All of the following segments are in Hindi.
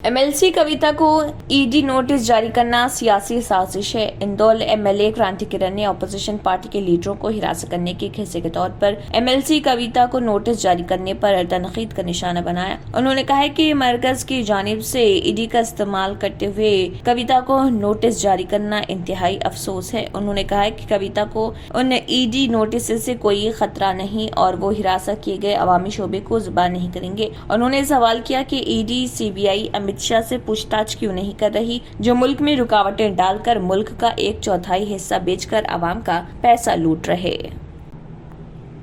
एमएलसी कविता को ईडी नोटिस जारी करना सियासी साजिश है। इंदौर एमएलए क्रांति किरण ने अपोजिशन पार्टी के लीडरों को हिरासत करने के एक हिस्से के तौर पर एमएलसी कविता को नोटिस जारी करने पर तनकीद का निशाना बनाया। उन्होंने कहा है कि मरकज की जानिब से ईडी का इस्तेमाल करते हुए कविता को नोटिस जारी करना इंतहाई अफसोस है। उन्होंने कहा है कि कविता को उन ईडी नोटिस से कोई खतरा नहीं और वो हिरासत किए गए अवामी शोबे को जुबान नहीं करेंगे। उन्होंने सवाल किया कि ईडी सीबीआई अमित शाह से पूछताछ क्यों नहीं कर रही, जो मुल्क में रुकावटें डालकर मुल्क का 1/4 हिस्सा बेचकर आवाम का पैसा लूट रहे।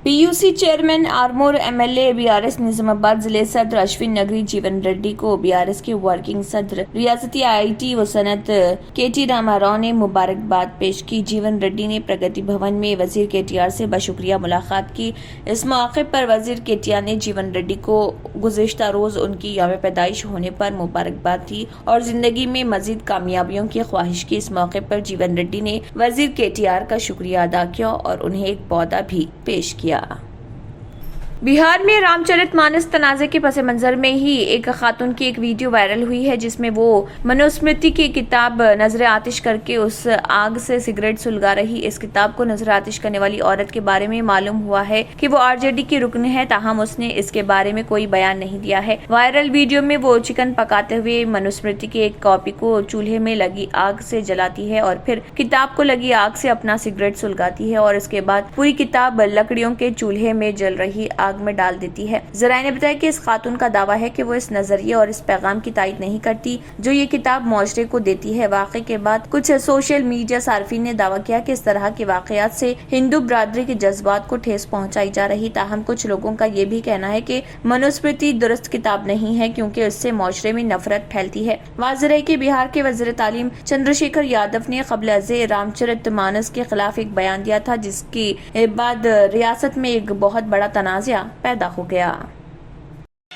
PUC chairman Armoor MLA BRS Nizamabad जिले सदर अश्विन नगरी जीवन रेड्डी को बीआरएस के वर्किंग सदर रियासती आईटी व सनत केटी रामाराव ने मुबारकबाद पेश की। जीवन रेड्डी ने प्रगति भवन में वजीर केटीआर से बशुक्रिया मुलाकात की। इस मौके पर वजीर केटीआर ने जीवन रेड्डी को गुज़िश्ता रोज उनकी यौम पैदाइश होने पर मुबारकबाद दी और जिंदगी में मजीद कामयाबियों की ख्वाहिश की। इस मौके पर जीवन रेड्डी ने वजीर केटीआर का शुक्रिया अदा किया और उन्हें एक पौधा भी पेश किया। बिहार में रामचरितमानस तनाज़े के पस मंजर में ही एक खातून की एक वीडियो वायरल हुई है, जिसमें वो मनुस्मृति की किताब नजर आतिश करके उस आग से सिगरेट सुलगा रही। इस किताब को नजर आतिश करने वाली औरत के बारे में मालूम हुआ है कि वो आरजेडी की रुकन है, ताहम उसने इसके बारे में कोई बयान नहीं दिया है। वायरल वीडियो में वो चिकन पकाते हुए मनुस्मृति की एक कॉपी को चूल्हे में लगी आग से जलाती है और फिर किताब को लगी आग से अपना सिगरेट सुलगाती है और इसके बाद पूरी किताब लकड़ियों के चूल्हे में जल रही आग में डाल देती है। ज़राए ने बताया कि इस खातून का दावा है कि वो इस नजरिए और इस पैगाम की तायद नहीं करती जो ये किताब मुआशरे को देती है। वाक़े के बाद कुछ सोशल मीडिया सार्फिन ने दावा किया कि इस तरह के वाक़यात से हिंदू बरादरी के जज्बात को ठेस पहुंचाई जा रही। ताहम कुछ लोगों का ये भी कहना है कि मनुस्मृति दुरुस्त किताब नहीं है क्योंकि उससे मुआशरे में नफरत फैलती है। वाज़ेह है कि बिहार के वज़ीर तालीम चंद्रशेखर यादव ने क़ब्ल अज़े रामचरितमानस के खिलाफ एक बयान दिया था, जिसके बाद रियासत में एक बहुत बड़ा तनाज़ा पैदा हो गया।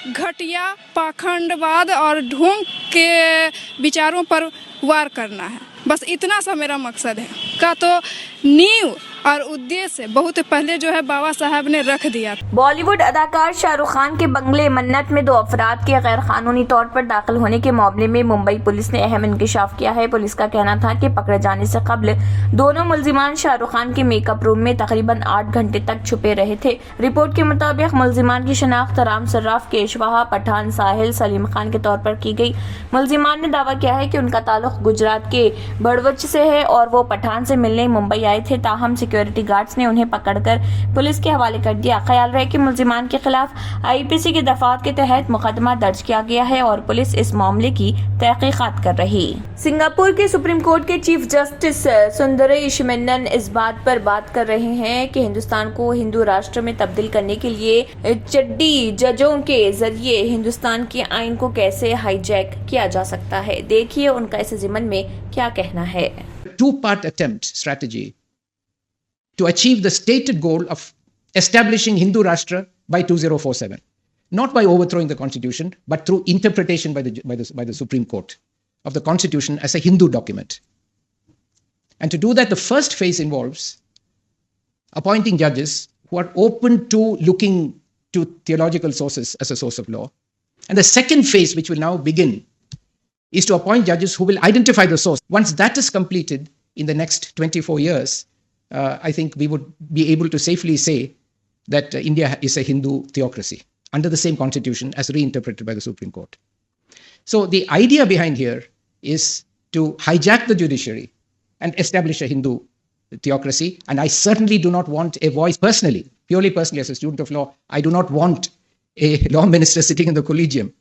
घटिया पाखंडवाद और ढोंग के विचारों पर वार करना है, बस इतना सा मेरा मकसद है का तो नींव और उद्देश्य बहुत पहले जो है बाबा साहब ने रख दिया। बॉलीवुड अदाकार शाहरुख खान के बंगले मन्नत में 2 अफराद के गैर कानूनी तौर पर दाखिल होने के मामले में मुंबई पुलिस ने अहम इंकशाफ किया है। पुलिस का कहना था कि पकड़े जाने से कबल दोनों मुलजिमान शाहरुख खान के मेकअप रूम में तकरीबन 8 घंटे तक छुपे रहे थे। रिपोर्ट के मुताबिक मुलजिमान की शनाख्त राम सर्राफ, केशवाहा, पठान, साहिल, सलीम खान के तौर पर की गई। मुलजिमान ने दावा किया है कि उनका ताल्लुक गुजरात के बड़वच से है और वो पठान से मिलने मुंबई आए थे। ताहम सिक्योरिटी गार्ड्स ने उन्हें पकड़कर पुलिस के हवाले कर दिया। ख्याल रहे कि मुलजिमान के खिलाफ आईपीसी के दफात के तहत मुकदमा दर्ज किया गया है और पुलिस इस मामले की तहकीकात कर रही। सिंगापुर के सुप्रीम कोर्ट के चीफ जस्टिस सुंदरेश मेनन इस बात पर बात कर रहे हैं कि हिंदुस्तान को हिंदू राष्ट्र में तब्दील करने के लिए चड्डी जजों के जरिए हिंदुस्तान के आइन को कैसे हाईजैक किया जा सकता है। देखिए उनका इस ज़िमन में क्या कहना है। Two-part attempt strategy to achieve the stated goal of establishing Hindu Rashtra by 2047, not by overthrowing the constitution, but through interpretation by the Supreme Court of the constitution as a Hindu document. And to do that, the first phase involves appointing judges who are open to looking to theological sources as a source of law. And the second phase, which will now begin, is to appoint judges who will identify the source. Once that is completed in the next 24 years, I think we would be able to safely say that India is a Hindu theocracy under the same constitution as reinterpreted by the Supreme Court. So the idea behind here is to hijack the judiciary and establish a Hindu theocracy. And I certainly do not want a voice personally, purely personally as a student of law, I do not want a law minister sitting in the collegium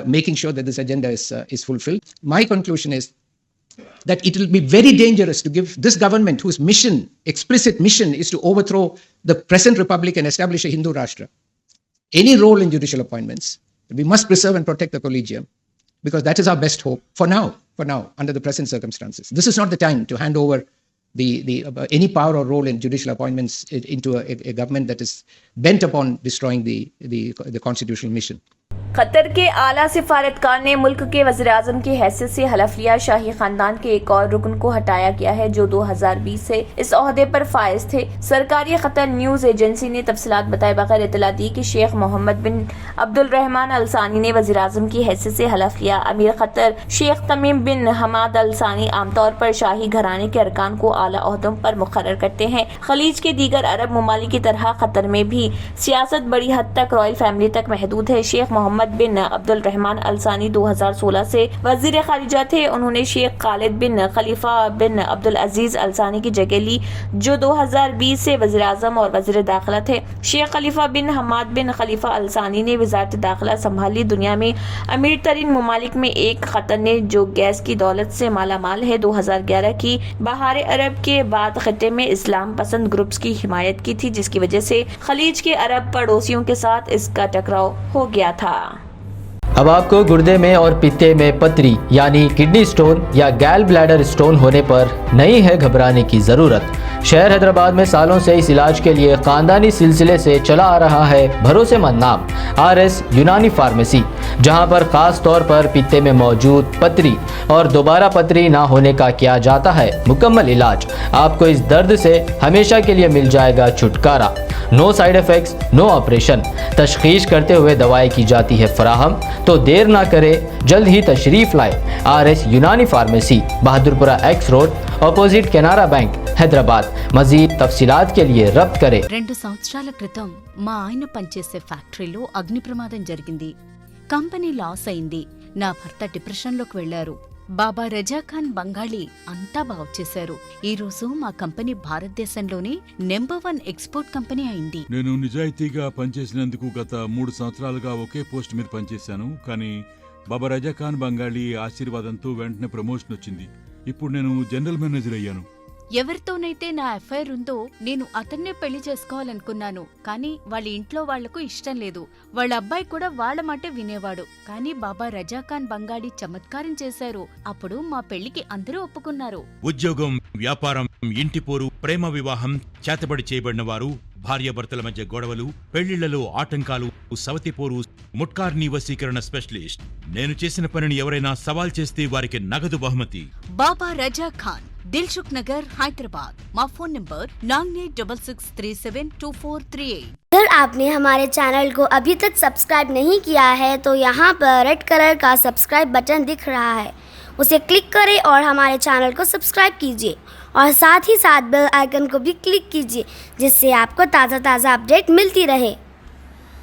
making sure that this agenda is fulfilled. My conclusion is that it will be very dangerous to give this government, whose mission, explicit mission, is to overthrow the present republic and establish a Hindu Rashtra, any role in judicial appointments. We must preserve and protect the collegium because that is our best hope for now, under the present circumstances. This is not the time to hand over any power or role in judicial appointments into a government that is bent upon destroying the constitutional mission. Qatar के आला सिफारतकार ने मुल्क के वज़ीर-ए-आज़म की हैसियत से हलफ लिया। शाही खानदान के एक और रुकन को हटाया गया है जो 2020 से इस ओहदे पर फाइज थे। सरकारी कतर न्यूज एजेंसी ने तफसीलात बताए बगैर इतला दी कि शेख मोहम्मद बिन अब्दुल रहमान अल सानी ने वज़ीर-ए-आज़म की हैसियत से हलफ लिया। अमीर कतर शेख तमीम बिन हमाद अल सानी आमतौर पर शाही घराने के अरकान को आला ओहदों पर मुकर्रर करते हैं। खलीज के दीगर अरब ममालिक की तरह कतर में भी सियासत बड़ी हद तक रॉयल फैमिली तक महदूद है। शेख मोहम्मद बिन अब्दुल रहमान अल सानी 2016 से वजीर खारिजा थे। उन्होंने शेख खालिद बिन खलीफा बिन अब्दुल अजीज अल सानी की जगह ली जो 2020 से वजीर आजम और वजीर दाखिला थे। शेख खलीफा बिन हमाद बिन खलीफा अल सानी ने वजारत दाखिला संभाली। दुनिया में अमीर तरीन ममालिक में एक कतर ने जो गैस की दौलत से माला माल है। 2011 की बहार अरब के बाद खत्ते में इस्लाम पसंद ग्रुप्स की हिमायत की थी जिसकी वजह से खलीज के अरब पड़ोसियों के साथ इसका टकराव हो गया था। अब आपको गुर्दे में और पित्ते में पथरी यानी किडनी स्टोन या गैल ब्लैडर स्टोन होने पर नहीं है घबराने की ज़रूरत। शहर हैदराबाद में सालों से इस इलाज के लिए खानदानी सिलसिले से चला आ रहा है भरोसेमंद नाम RS यूनानी फार्मेसी, जहां पर खास तौर पर पित्ते में मौजूद पथरी और दोबारा पथरी ना होने का किया जाता है मुकम्मल इलाज। आपको इस दर्द से हमेशा के लिए मिल जाएगा छुटकारा। No side effects, no operation. तशखीस करते हुए दवाएं की जाती है फराहम। तो देर ना करे, जल्द ही तशरीफ लाए। RS Unani pharmacy, Bahadurpura X road, opposite Canara bank, Hyderabad. మజీద్ తఫ్సీలాత్ के लिए రబ్త్ करें। 2 సంవత్సరాల క్రితం మా ఆయన పనిచేసే ఫ్యాక్టరీలో అగ్ని ప్రమాదం జరిగింది. కంపెనీ లాస్ అయింది. నా భర్త డిప్రెషన్లోకి వెళ్లారు. బాబా రజాఖాన్ బంగాళీ అంతా బాగుచేశారు. ఈ రోజు మా కంపెనీ భారతదేశంలోనే #1 ఎక్స్పోర్ట్ కంపెనీ అయింది. నేను నిజాయితీగా పనిచేసినందుకు గత 3 సంవత్సరాలుగా ఒకే పోస్ట్ మీద పనిచేశాను. కానీ బాబా రజాఖాన్ బంగాళీ ఆశీర్వాదంతో వెంటనే ప్రమోషన్ వచ్చింది. ఇప్పుడు నేను జనరల్ మేనేజర్ అయ్యాను. ఎవరితోనైతే నా అఫైర్ ఉందో నేను అతన్నే పెళ్లి చేసుకోవాలనుకున్నాను. కానీ వాళ్ళ ఇంట్లో వాళ్లకు ఇష్టం లేదు. వాళ్ళ అబ్బాయి కూడా వాళ్ళ మాట వినేవాడు. కానీ బాబా రజాఖాన్ బంగాళీ చమత్కారం చేశారు. అప్పుడు మా పెళ్లికి అందరూ ఒప్పుకున్నారు. ఉద్యోగం, వ్యాపారం, ఇంటి పోరు, ప్రేమ వివాహం, చేతబడి చేయబడిన వారు, భార్యాభర్తల మధ్య గొడవలు, పెళ్లిళ్లలో ఆటంకాలు, సవతిపోరు, ముట్కార్నీ వశీకరణ స్పెషలిస్ట్. నేను చేసిన పనిని ఎవరైనా సవాల్ చేస్తే వారికి నగదు బహుమతి. బాబా రజాఖాన్, दिलसुख नगर, हैदराबाद। माँ फोन नंबर 9866372438। अगर आपने हमारे चैनल को अभी तक सब्सक्राइब नहीं किया है तो यहाँ पर रेड कलर का सब्सक्राइब बटन दिख रहा है, उसे क्लिक करें और हमारे चैनल को सब्सक्राइब कीजिए और साथ ही साथ बेल आइकन को भी क्लिक कीजिए जिससे आपको ताज़ा अपडेट मिलती रहे।